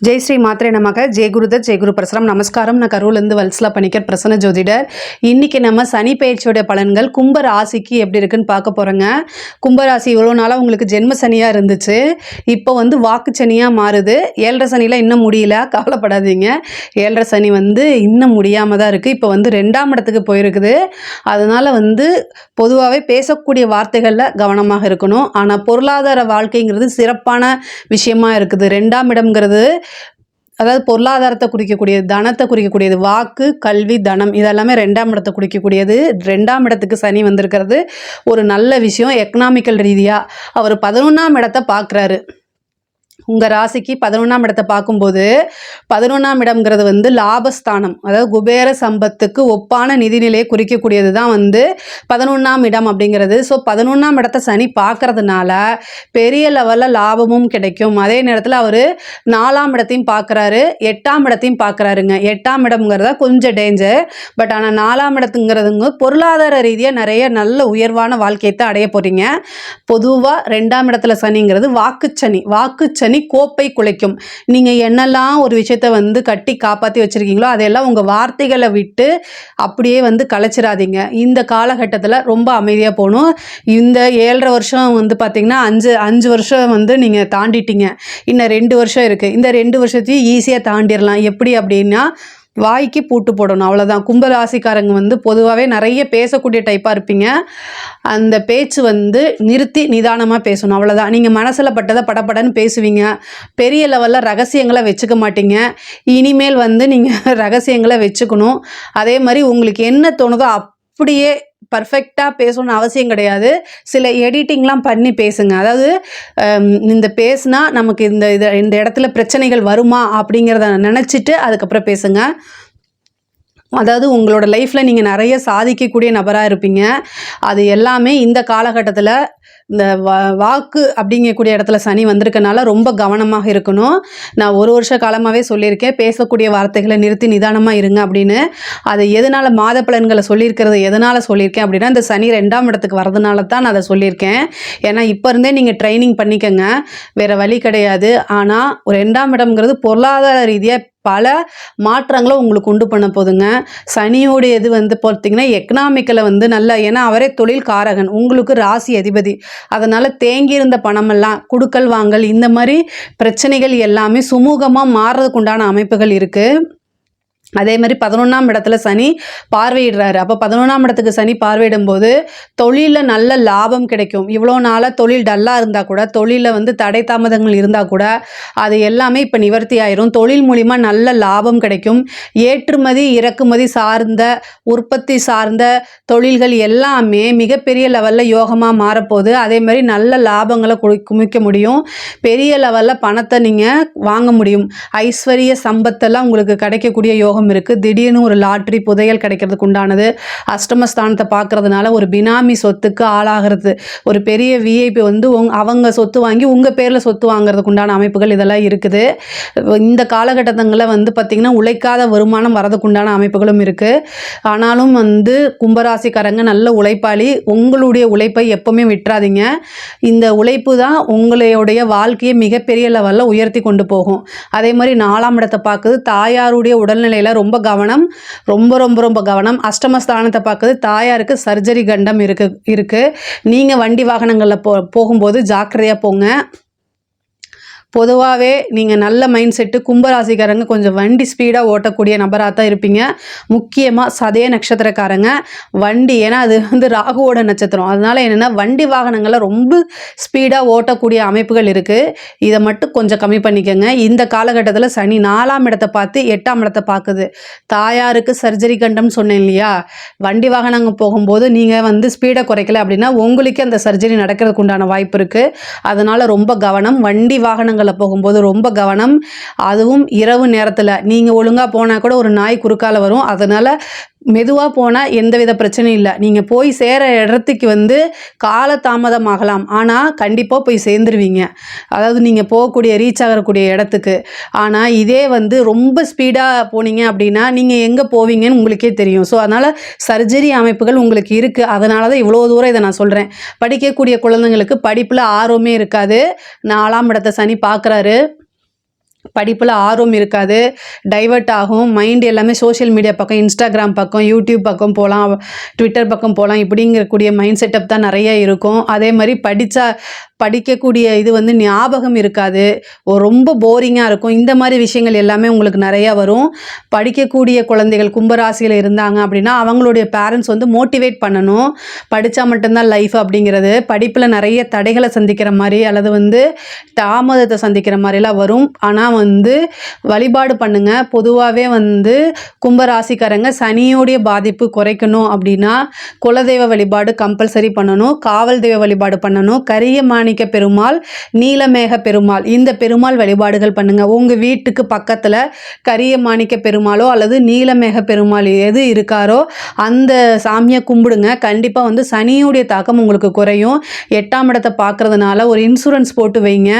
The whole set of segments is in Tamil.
ஜெய் ஸ்ரீ மாத்ரே நமக. ஜெய் குருதத், ஜெய் குரு பிரசரம். நமஸ்காரம். நான் கரூர்லேருந்து வல்சலா பணிக்கர், பிரசன்ன ஜோதிடர். இன்றைக்கி நம்ம சனி பயிற்சியோட பலன்கள் கும்ப ராசிக்கு எப்படி இருக்குன்னு பார்க்க போகிறோங்க. கும்பராசி இவ்வளோ நாளாக உங்களுக்கு ஜென்ம சனியாக இருந்துச்சு, இப்போ வாக்கு சனியாக மாறுது. 7.5 சனியில் இன்னும் முடியல, கவலைப்படாதீங்க. 7.5 சனி இன்னும் முடியாமல் தான் இருக்குது. இப்போ 2ஆம் இடத்துக்கு போயிருக்குது. அதனால் பொதுவாகவே பேசக்கூடிய வார்த்தைகளில் கவனமாக இருக்கணும். ஆனால் பொருளாதார வாழ்க்கைங்கிறது சிறப்பான விஷயமா இருக்குது. 2ஆம் இடம்ங்கிறது அதாவது பொருளாதாரத்தை குறிக்கக்கூடியது, தனத்தை குறிக்கக்கூடியது. வாக்கு, கல்வி, தனம் இதெல்லாமே 2ஆம் இடத்தை குறிக்கக்கூடியது. 2ஆம் இடத்துக்கு சனி வந்திருக்கிறது ஒரு நல்ல விஷயம். எக்கனாமிக்கல் ரீதியாக அவர் 11ஆம் இடத்தை பார்க்குறாரு. உங்கள் ராசிக்கு 11ஆம் இடத்தை பார்க்கும்போது 11ஆம் இடம்ங்கிறது லாபஸ்தானம், அதாவது குபேர சம்பத்துக்கு ஒப்பான நிதிநிலையை குறிக்கக்கூடியது தான் 11ஆம் இடம் அப்படிங்கிறது. ஸோ 11ஆம் இடத்தை சனி பார்க்கறதுனால பெரிய லெவலில் லாபமும் கிடைக்கும். அதே நேரத்தில் அவர் 4ஆம் இடத்தையும் பார்க்குறாரு, 8ஆம் இடத்தையும் பார்க்குறாருங்க. 8ஆம் இடம்ங்கிறத கொஞ்சம் டேஞ்சர். பட் ஆனால் 4ஆம் இடத்துங்கிறதுங்க பொருளாதார ரீதியாக நிறைய நல்ல உயர்வான வாழ்க்கையை தான் அடைய போகிறீங்க. பொதுவாக 2ஆம் இடத்துல சனிங்கிறது வாக்குச்சனி. வாக்குச்சனி கோப்பை குலைக்கும். நீங்கள் என்னெல்லாம் ஒரு விஷயத்தை கட்டி காப்பாற்றி வச்சுருக்கீங்களோ அதையெல்லாம் உங்கள் வார்த்தைகளை விட்டு அப்படியே கலைச்சிடாதீங்க. இந்த காலகட்டத்தில் ரொம்ப அமைதியாக போகணும். இந்த 7.5 வருஷம் பார்த்திங்கன்னா 5 வருஷம் நீங்கள் தாண்டிட்டீங்க. இன்னும் 2 வருஷம் இருக்குது. இந்த 2 வருஷத்தையும் ஈஸியாக தாண்டிடலாம். எப்படி அப்படின்னா வாய்க்கு பூட்டு போடணும், அவ்வளோதான். கும்பராசிக்காரங்க பொதுவாகவே நிறைய பேசக்கூடிய டைப்பாக இருப்பீங்க. அந்த பேச்சு நிறுத்தி நிதானமாக பேசணும், அவ்வளோதான். நீங்கள் மனசில் பட்டதை படப்படன்னு பேசுவீங்க. பெரிய லெவலில் ரகசியங்களை வச்சுக்க மாட்டீங்க. இனிமேல் நீங்கள் ரகசியங்களை வச்சுக்கணும். அதே மாதிரி உங்களுக்கு என்ன தோணுதோ அப்படியே பர்ஃபெக்டாக பேசணும்னு அவசியம் கிடையாது. சில எடிட்டிங்லாம் பண்ணி பேசுங்க. அதாவது இந்த பேசுனா நமக்கு இந்த இடத்துல பிரச்சனைகள் வருமா அப்படிங்கிறத நினச்சிட்டு அதுக்கப்புறம் பேசுங்க. அதாவது உங்களோட லைஃப்பில் நீங்கள் நிறைய சாதிக்கக்கூடிய நபராக இருப்பீங்க. அது எல்லாமே இந்த காலகட்டத்தில் இந்த வாக்கு அப்படிங்கக்கூடிய இடத்துல சனி வந்திருக்கனால ரொம்ப கவனமாக இருக்கணும். நான் 1 வருஷ காலமாகவே சொல்லியிருக்கேன், பேசக்கூடிய வார்த்தைகளை நிறுத்தி நிதானமாக இருங்க அப்படின்னு. அது எதனால் மாத பலன்களை சொல்லியிருக்கிறது எதனால் சொல்லியிருக்கேன் அப்படின்னா, இந்த சனி 2ஆம் இடத்துக்கு வரதுனால தான் நான் அதை சொல்லியிருக்கேன். ஏன்னா இப்போ இருந்தே நீங்கள் ட்ரைனிங் பண்ணிக்கங்க, வேறு வழி கிடையாது. ஆனால் 2ஆம் இடம்ங்கிறது பொருளாதார ரீதியாக பல மாற்றங்களை உங்களுக்கு உண்டு பண்ண போதுங்க. சனியோடைய இது பார்த்தீங்கன்னா எக்கனாமிக்கில் நல்லா, ஏன்னா அவரே தொழில் காரகன், உங்களுக்கு ராசி அதிபதி. அதனால் தேங்கியிருந்த பணமெல்லாம் குடுக்கல் வாங்கல் இந்த மாதிரி பிரச்சனைகள் எல்லாமே சுமூகமாக மாறுறதுக்கு உண்டான அமைப்புகள் இருக்குது. அதே மாதிரி 11ஆம் இடத்துல சனி பார்வையிடுறாரு. அப்போ 11ஆம் இடத்துக்கு சனி பார்வையிடும் போது தொழிலில் நல்ல லாபம் கிடைக்கும். இவ்வளோ நாளாக தொழில் டல்லாக இருந்தால் கூட, தொழிலில் தடை தாமதங்கள் இருந்தால் கூட அது எல்லாமே இப்போ நிவர்த்தி ஆயிரும். தொழில் மூலிமா நல்ல லாபம் கிடைக்கும். ஏற்றுமதி இறக்குமதி சார்ந்த உற்பத்தி சார்ந்த தொழில்கள் எல்லாமே மிகப்பெரிய லெவலில் யோகமாக மாறப்போகுது. அதே மாதிரி நல்ல லாபங்களை குமிக்க முடியும். பெரிய லெவலில் பணத்தை நீங்கள் வாங்க முடியும். ஐஸ்வர்ய சம்பத்தெல்லாம் உங்களுக்கு கிடைக்கக்கூடிய யோகம் இருக்குது. திடீர்னு ஒரு லாட்ரி புதையல் கிடைக்கிறதுக்கு உண்டானது. அஷ்டமஸ்தானத்தை பார்க்கறதுனால ஒரு பினாமி சொத்துக்கு ஆளாகிறது. ஒரு பெரிய விஐபி அவங்க சொத்து வாங்கி உங்கள் பேரில் சொத்து வாங்குறதுக்கு உண்டான அமைப்புகள் இதெல்லாம் இருக்குது. இந்த காலகட்டங்களில் பார்த்திங்கன்னா உழைக்காத வருமானம் வரதுக்கு உண்டான அமைப்புகளும் இருக்குது. ஆனாலும் கும்பராசிக்காரங்க நல்ல உழைப்பாளி. உங்களுடைய உழைப்பை எப்பவுமே விட்டுறாதீங்க. இந்த உழைப்பு தான் உங்களுடைய வாழ்க்கையை மிகப்பெரிய லெவலில் உயர்த்தி கொண்டு போகும். அதே மாதிரி 4ஆம் இடத்தை பார்க்குது. தாயாருடைய உடல்நிலையில் ரொம்ப கவனம், ரொம்ப ரொம்ப ரொம்ப கவனம். அஷ்டமஸ்தானத்தை பார்க்குது. தாயாருக்கு சர்ஜரி கண்டம் இருக்கு. நீங்கள் வண்டி வாகனங்களில் போகும்போது ஜாக்கிரதையாக போங்க. பொதுவாகவே நீங்கள் நல்ல மைண்ட் செட்டு கும்பராசிக்காரங்க கொஞ்சம் வண்டி ஸ்பீடாக ஓட்டக்கூடிய நபராக தான் இருப்பீங்க. முக்கியமாக சதய நட்சத்திரக்காரங்க வண்டி, ஏன்னா அது ராகுவோட நட்சத்திரம். அதனால் என்னென்னா வண்டி வாகனங்களில் ரொம்ப ஸ்பீடாக ஓட்டக்கூடிய அமைப்புகள் இருக்குது. இதை மட்டும் கொஞ்சம் கம்மி பண்ணிக்கோங்க. இந்த காலகட்டத்தில் சனி 4ஆம் இடத்தை பார்த்து 8ஆம் இடத்தை பார்க்குது. தாயாருக்கு சர்ஜரி கண்டம்னு சொன்னேன் இல்லையா? வண்டி வாகனங்கள் போகும்போது நீங்கள் ஸ்பீடை குறைக்கல அப்படின்னா உங்களுக்கு அந்த சர்ஜரி நடக்கிறதுக்கு உண்டான வாய்ப்பு இருக்குது. அதனால் ரொம்ப கவனம். வண்டி வாகனங்கள் போகும்போது ரொம்ப கவனம். அதுவும் இரவு நேரத்தில் நீங்கள் ஒழுங்காக போனால் கூட ஒரு நாய் குறுக்கால வரும். அதனால் மெதுவாக போனால் எந்தவித பிரச்சனையும் இல்லை. நீங்கள் போய் சேர இடத்துக்கு கால தாமதமாகலாம், ஆனால் கண்டிப்பாக போய் சேர்ந்துருவீங்க. அதாவது நீங்கள் போகக்கூடிய ரீச் ஆகக்கூடிய இடத்துக்கு. ஆனால் இதே ரொம்ப ஸ்பீடாக போனீங்க அப்படின்னா நீங்கள் எங்கே போவீங்கன்னு உங்களுக்கே தெரியும். ஸோ அதனால் சர்ஜரி அமைப்புகள் உங்களுக்கு இருக்குது. அதனால தான் இவ்வளோ தூரம் இதை நான் சொல்கிறேன். படிக்கக்கூடிய குழந்தைங்களுக்கு படிப்பில் ஆர்வமே இருக்காது. 4ஆம் இடத்தை சனி பார்க்குறாரு. படிப்பில் ஆர்வம் இருக்காது, டைவர்ட் ஆகும். மைண்ட் எல்லாமே சோஷியல் மீடியா பக்கம், இன்ஸ்டாகிராம் பக்கம், யூடியூப் பக்கம் போகலாம், ட்விட்டர் பக்கம் போகலாம், இப்படிங்கக்கூடிய மைண்ட் செட்டப் தான் நிறைய இருக்கும். அதே மாதிரி படிக்கக்கூடிய இது வந்து ஞாபகம் இருக்காது, ரொம்ப போரிங்காக இருக்கும். இந்த மாதிரி விஷயங்கள் எல்லாமே உங்களுக்கு நிறையா வரும். படிக்கக்கூடிய குழந்தைகள் கும்பராசியில் இருந்தாங்க அப்படின்னா அவங்களுடைய பேரண்ட்ஸ் வந்து மோட்டிவேட் பண்ணணும். படித்தா மட்டும்தான் லைஃப் அப்படிங்கிறது, படிப்பில் நிறைய தடைகளை சந்திக்கிற மாதிரி அல்லது வந்து தாமதத்தை சந்திக்கிற மாதிரிலாம் வரும். ஆனால் வந்து வழிபாடு பண்ணுங்க. பொதுவாகவே வந்து கும்பராசிக்காரங்க சனியோடைய பாதிப்பு குறைக்கணும் அப்படின்னா குலதெய்வ வழிபாடு கம்பல்சரி பண்ணணும், காவல் தெய்வ வழிபாடு பண்ணணும், கரிய மாணிக்க பெருமாள், நீலமேக பெருமாள், இந்த பெருமாள் வழிபாடுகள் பண்ணுங்க. உங்கள் வீட்டுக்கு பக்கத்தில் கரிய மாணிக்க பெருமாளோ அல்லது நீலமேக பெருமாள் எது இருக்காரோ அந்த சாமியை கும்பிடுங்க. கண்டிப்பாக வந்து சனியுடைய தாக்கம் உங்களுக்கு குறையும். 8ஆம் இடத்தை பார்க்கறதுனால ஒரு இன்சூரன்ஸ் போட்டு வைங்க.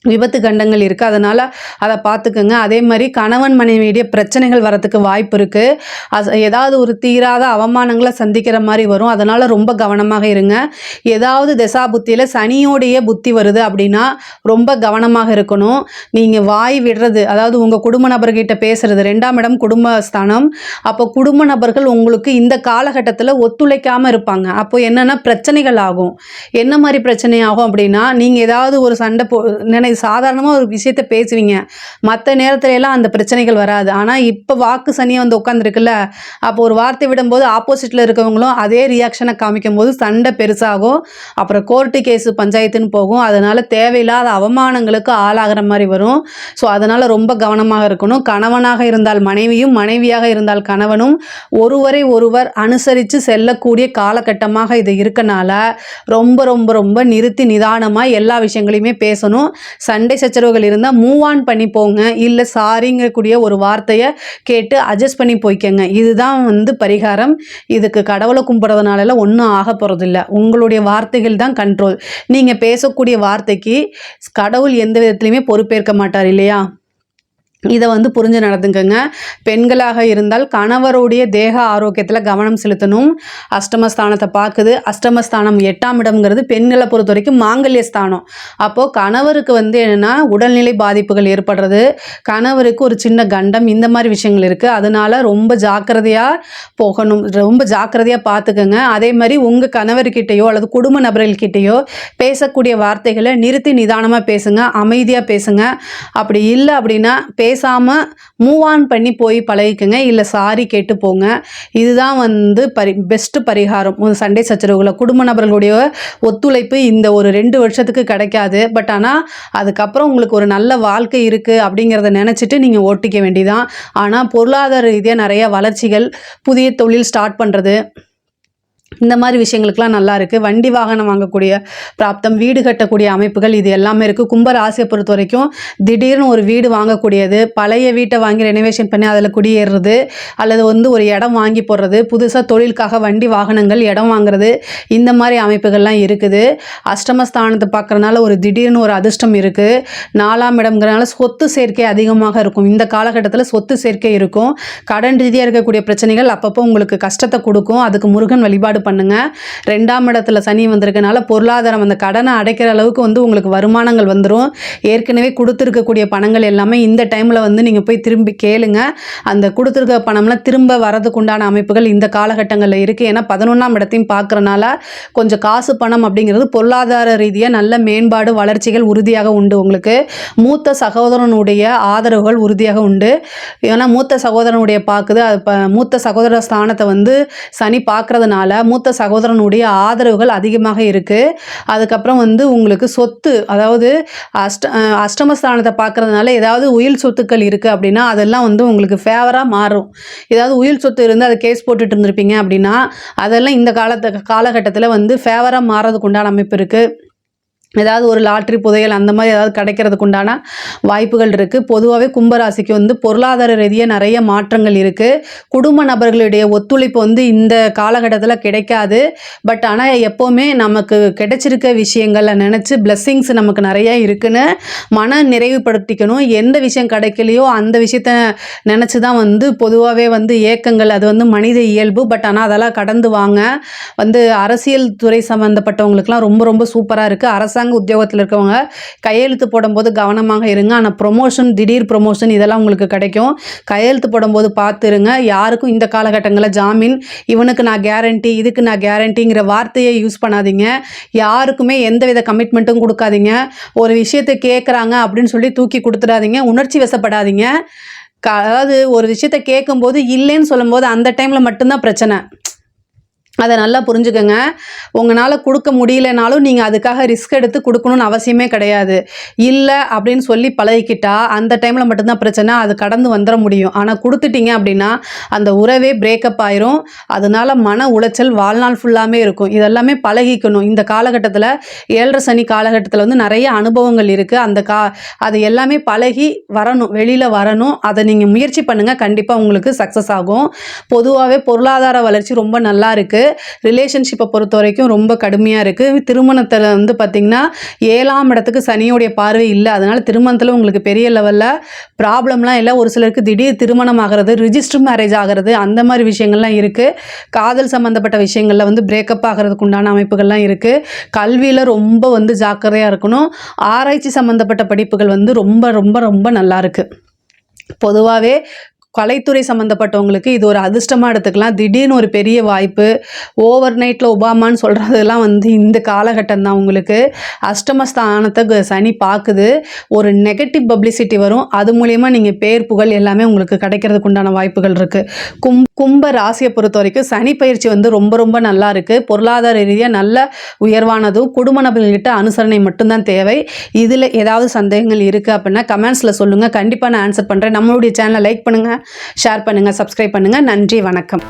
விபத்து கண்டங்கள் இருக்குது, அதனால் அதை பார்த்துக்குங்க. அதே மாதிரி கணவன் மனைவியுடைய பிரச்சனைகள் வரத்துக்கு வாய்ப்பு இருக்குது. ஏதாவது ஒரு தீராத அவமானங்களை சந்திக்கிற மாதிரி வரும். அதனால் ரொம்ப கவனமாக இருங்க. ஏதாவது புத்தியில் சனியோடைய புத்தி வருது அப்படின்னா ரொம்ப கவனமாக இருக்கணும். நீங்கள் வாய் விடுறது, அதாவது உங்கள் குடும்ப நபர்கிட்ட பேசுகிறது, 2ஆம் இடம் குடும்பஸ்தானம். அப்போ குடும்ப நபர்கள் உங்களுக்கு இந்த காலகட்டத்தில் ஒத்துழைக்காமல் இருப்பாங்க. அப்போ என்னென்னா பிரச்சனைகள் ஆகும். என்ன மாதிரி பிரச்சனை ஆகும் அப்படின்னா, நீங்கள் ஏதாவது ஒரு சண்டை சாதாரணமாக ஒரு விஷயத்தை பேசுவீங்க, மற்ற நேரத்துல எல்லாம் அந்த பிரச்சனைகள் வராது. ஆனால் இப்போ வாக்கு சனியை வந்து உட்காந்துருக்குல்ல, அப்போ ஒரு வார்த்தை விடும்போது ஆப்போசிட்டில் இருக்கவங்களும் அதே ரியாக்ஷனை காமிக்கும் போது சண்டை பெருசாகும். அப்புறம் கோர்ட்டு கேஸு பஞ்சாயத்துன்னு போகும். அதனால் தேவையில்லாத அவமானங்களுக்கு ஆளாகிற மாதிரி வரும். ஸோ அதனால் ரொம்ப கவனமாக இருக்கணும். கணவனாக இருந்தால் மனைவியும், மனைவியாக இருந்தால் கணவனும் ஒருவரை ஒருவர் அனுசரித்து செல்லக்கூடிய காலகட்டமாக இது இருக்கனால ரொம்ப ரொம்ப ரொம்ப நிறுத்தி நிதானமாக எல்லா விஷயங்களையுமே பேசணும். சண்டை சச்சரவுகள் இருந்தால் மூவ் ஆன் பண்ணி போங்க. இல்லை சாரிங்கக்கூடிய ஒரு வார்த்தையை கேட்டு அட்ஜஸ்ட் பண்ணி போய்க்கங்க. இதுதான் வந்து பரிகாரம். இதுக்கு கடவுளை கும்பிட்றதுனால ஒன்றும் ஆக போகிறதில்ல. உங்களுடைய வார்த்தைகள் தான் கண்ட்ரோல். நீங்கள் பேசக்கூடிய வார்த்தைக்கு கடவுள் எந்த விதத்துலையுமே பொறுப்பேற்க மாட்டார் இல்லையா? இதை வந்து புரிஞ்சு நடந்துக்கங்க. பெண்களாக இருந்தால் கணவருடைய தேக ஆரோக்கியத்தில் கவனம் செலுத்தணும். அஷ்டமஸ்தானத்தை பார்க்குது. அஷ்டமஸ்தானம் 8ஆம் இடம்ங்கிறது பெண்களை பொறுத்த வரைக்கும் மாங்கல்ய ஸ்தானம். அப்போது கணவருக்கு வந்து என்னென்னா உடல்நிலை பாதிப்புகள் ஏற்படுறது, கணவருக்கு ஒரு சின்ன கண்டம், இந்த மாதிரி விஷயங்கள் இருக்குது. அதனால் ரொம்ப ஜாக்கிரதையாக போகணும், ரொம்ப ஜாக்கிரதையாக பார்த்துக்கங்க. அதே மாதிரி உங்கள் கணவர்கிட்டையோ அல்லது குடும்ப நபர்கள்கிட்டையோ பேசக்கூடிய வார்த்தைகளை நிறுத்தி நிதானமாக பேசுங்க, அமைதியாக பேசுங்க. அப்படி இல்லை அப்படின்னா பேசாமல் மூவ் ஆன் பண்ணி போய் பழகிக்கங்க. இல்லை சாரி கேட்டு போங்க. இதுதான் வந்து பெஸ்ட்டு பரிகாரம். சண்டை சச்சரவுகளை குடும்ப நபர்களுடைய ஒத்துழைப்பு இந்த ஒரு 2 வருஷத்துக்கு கிடைக்காது. பட் ஆனால் அதுக்கப்புறம் உங்களுக்கு ஒரு நல்ல வாழ்க்கை இருக்குது அப்படிங்கிறத நினச்சிட்டு நீங்கள் ஓட்டிக்க வேண்டியதான். ஆனால் பொருளாதார ரீதியாக நிறைய வளர்ச்சிகள், புதிய தொழில் ஸ்டார்ட் பண்ணுறது, இந்த மாதிரி விஷயங்களுக்கெல்லாம் நல்லா இருக்குது. வண்டி வாகனம் வாங்கக்கூடிய பிராப்தம், வீடு கட்டக்கூடிய அமைப்புகள், இது எல்லாமே இருக்குது. கும்பராசியை பொறுத்த வரைக்கும் திடீர்னு ஒரு வீடு வாங்கக்கூடியது, பழைய வீட்டை வாங்கி ரெனோவேஷன் பண்ணி அதில் குடியேறுறது, அல்லது வந்து ஒரு இடம் வாங்கி போடுறது, புதுசாக தொழிலுக்காக வண்டி வாகனங்கள் இடம் வாங்குறது, இந்த மாதிரி அமைப்புகள்லாம் இருக்குது. அஷ்டமஸ்தானத்தை பார்க்குறதுனால ஒரு திடீர்னு ஒரு அதிர்ஷ்டம் இருக்குது. 4ஆம் இடம்ங்கிறனால சொத்து சேர்க்கை அதிகமாக இருக்கும். இந்த காலகட்டத்தில் சொத்து சேர்க்கை இருக்கும். கடன் ரீதியாக இருக்கக்கூடிய பிரச்சனைகள் அப்பப்போ உங்களுக்கு கஷ்டத்தை கொடுக்கும். அதுக்கு முருகன் வழிபாடு பண்ணுங்க. 2ஆம் இடத்துல சனி வந்திருக்கனால பொருளாதாரம், அந்த கடனை அடைக்கிற அளவுக்கு வந்து உங்களுக்கு வருமானங்கள் வந்துடும். ஏற்கனவே கொடுத்துருக்கக்கூடிய பணங்கள் எல்லாமே இந்த டைமில் வந்து நீங்கள் போய் திரும்பி கேளுங்க. அந்த கொடுத்துருக்க பணம்லாம் திரும்ப வரதுக்கு உண்டான அமைப்புகள் இந்த காலகட்டங்களில் இருக்குது. ஏன்னா 11ஆம் இடத்தையும் பார்க்குறனால கொஞ்சம் காசு பணம் அப்படிங்கிறது பொருளாதார ரீதியாக நல்ல மேம்பாடு, வளர்ச்சிகள் உறுதியாக உண்டு. உங்களுக்கு மூத்த சகோதரனுடைய ஆதரவுகள் உறுதியாக உண்டு. ஏன்னா மூத்த சகோதரனுடைய பார்க்குது, மூத்த சகோதர ஸ்தானத்தை வந்து சனி பார்க்குறதுனால மூத்த சகோதரனுடைய ஆதரவுகள் அதிகமாக இருக்குது. அதுக்கப்புறம் வந்து உங்களுக்கு சொத்து, அதாவது அஷ்டமஸ்தானத்தை பார்க்குறதுனால ஏதாவது உயில் சொத்துக்கள் இருக்குது அப்படின்னா அதெல்லாம் வந்து உங்களுக்கு ஃபேவராக மாறும். ஏதாவது உயில் சொத்து இருந்து அதை கேஸ் போட்டுட்டு இருந்திருப்பீங்க அப்படின்னா அதெல்லாம் இந்த காலகட்டத்தில் வந்து ஃபேவராக மாறதுக்கு உண்டான அமைப்பு இருக்குது. ஏதாவது ஒரு லாட்ரி, புதையல் அந்த மாதிரி ஏதாவது கிடைக்கிறதுக்கு உண்டான வாய்ப்புகள் இருக்குது. பொதுவாகவே கும்பராசிக்கு வந்து பொருளாதார ரீதியாக நிறைய மாற்றங்கள் இருக்குது. குடும்ப நபர்களுடைய ஒத்துழைப்பு வந்து இந்த காலகட்டத்தில் கிடைக்காது. பட் ஆனால் எப்போவுமே நமக்கு கிடைச்சிருக்க விஷயங்களை நினச்சி பிளெஸ்ஸிங்ஸ் நமக்கு நிறையா இருக்குன்னு மன நிறைவுபடுத்திக்கணும். எந்த விஷயம் கிடைக்கலையோ அந்த விஷயத்த நினச்சி தான் வந்து பொதுவாகவே வந்து ஏக்கங்கள், அது வந்து மனித இயல்பு. பட் ஆனால் அதெல்லாம் கடந்து வாங்க. வந்து அரசியல் துறை சம்மந்தப்பட்டவங்களுக்குலாம் ரொம்ப ரொம்ப சூப்பராக இருக்குது. அரசாங்க அரசாங்க உத்தியோகத்தில் இருக்கவங்க கையெழுத்து போடும்போது கவனமாக இருங்க. ஆனால் ப்ரொமோஷன், திடீர் ப்ரொமோஷன் இதெல்லாம் உங்களுக்கு கிடைக்கும். கையெழுத்து போடும்போது பார்த்துருங்க. யாருக்கும் இந்த காலகட்டங்களில் ஜாமீன், இவனுக்கு நான் கேரண்டி, இதுக்கு நான் கேரண்டிங்கிற வார்த்தையை யூஸ் பண்ணாதீங்க. யாருக்குமே எந்தவித கமிட்மெண்ட்டும் கொடுக்காதீங்க. ஒரு விஷயத்தை கேட்குறாங்க அப்படின்னு சொல்லி தூக்கி கொடுத்துடாதீங்க. உணர்ச்சி வசப்படாதீங்க. அதாவது ஒரு விஷயத்தை கேட்கும்போது இல்லைன்னு சொல்லும்போது அந்த டைமில் மட்டும்தான் பிரச்சனை. அதை நல்லா புரிஞ்சுக்கங்க. உங்களால் கொடுக்க முடியலனாலும் நீங்கள் அதுக்காக ரிஸ்க் எடுத்து கொடுக்கணும்னு அவசியமே கிடையாது. இல்லை அப்படின்னு சொல்லி பழகிக்கிட்டா அந்த டைமில் மட்டும்தான் பிரச்சனை. அது கடந்து வந்துட முடியும். ஆனால் கொடுத்துட்டீங்க அப்படின்னா அந்த உறவே பிரேக்கப் ஆயிரும். அதனால மன உளைச்சல் வாழ்நாள் ஃபுல்லாமே இருக்கும். இதெல்லாமே பழகிக்கணும். இந்த காலகட்டத்தில் 7.5 சனி காலகட்டத்தில் வந்து நிறைய அனுபவங்கள் இருக்குது. அது எல்லாமே பழகி வரணும், வெளியில் வரணும். அதை நீங்கள் முயற்சி பண்ணுங்கள். கண்டிப்பாக உங்களுக்கு சக்ஸஸ் ஆகும். பொதுவாகவே பொருளாதார வளர்ச்சி ரொம்ப நல்லா இருக்குது. ரிலேஷன்ஷிப்பை பொறுத்த வரைக்கும் ரொம்ப கடுமையாக இருக்குது. திருமணத்தில் வந்து பார்த்திங்கன்னா 7ஆம் இடத்துக்கு சனியோடைய பார்வை இல்லை. அதனால் திருமணத்தில் உங்களுக்கு பெரிய லெவலில் ப்ராப்ளம்லாம் இல்லை. ஒரு சிலருக்கு திடீர் திருமணம் ஆகிறது, ரிஜிஸ்டர் மேரேஜ் ஆகிறது, அந்த மாதிரி விஷயங்கள்லாம் இருக்குது. காதல் சம்மந்தப்பட்ட விஷயங்களில் வந்து பிரேக்கப் ஆகிறதுக்கு உண்டான அமைப்புகள்லாம் இருக்குது. கல்வியில் ரொம்ப வந்து ஜாக்கிரதையாக இருக்கணும். ஆராய்ச்சி சம்மந்தப்பட்ட படிப்புகள் வந்து ரொம்ப ரொம்ப ரொம்ப நல்லா இருக்குது. பொதுவாகவே கலைத்துறை சம்மந்தப்பட்டவங்களுக்கு இது ஒரு அதிர்ஷ்டமாக எடுத்துக்கலாம். திடீர்னு ஒரு பெரிய வாய்ப்பு, ஓவர் நைட்டில் ஒபாமான்னு சொல்கிறதெல்லாம் வந்து இந்த காலகட்டம் தான். உங்களுக்கு அஷ்டமஸ்தானத்தை சனி பார்க்குது. ஒரு நெகட்டிவ் பப்ளிசிட்டி வரும். அது மூலயமா நீங்கள் பேர் புகழ் எல்லாமே உங்களுக்கு கிடைக்கிறதுக்கு உண்டான வாய்ப்புகள் இருக்குது. கும்ப ராசியை பொறுத்த வரைக்கும் சனி பயிற்சி வந்து ரொம்ப ரொம்ப நல்லா இருக்குது. பொருளாதார ரீதியாக நல்ல உயர்வானதும், குடும்ப நபர்கள்கிட்ட அனுசரணை மட்டும்தான் தேவை. இதில் ஏதாவது சந்தேகங்கள் இருக்குது அப்படின்னா கமெண்ட்ஸில் சொல்லுங்கள். கண்டிப்பாக நான் ஆன்சர் பண்ணுறேன். நம்மளுடைய சேனலை லைக் பண்ணுங்கள், ஷேர் பண்ணுங்கள், சப்ஸ்கிரைப் பண்ணுங்கள். நன்றி, வணக்கம்.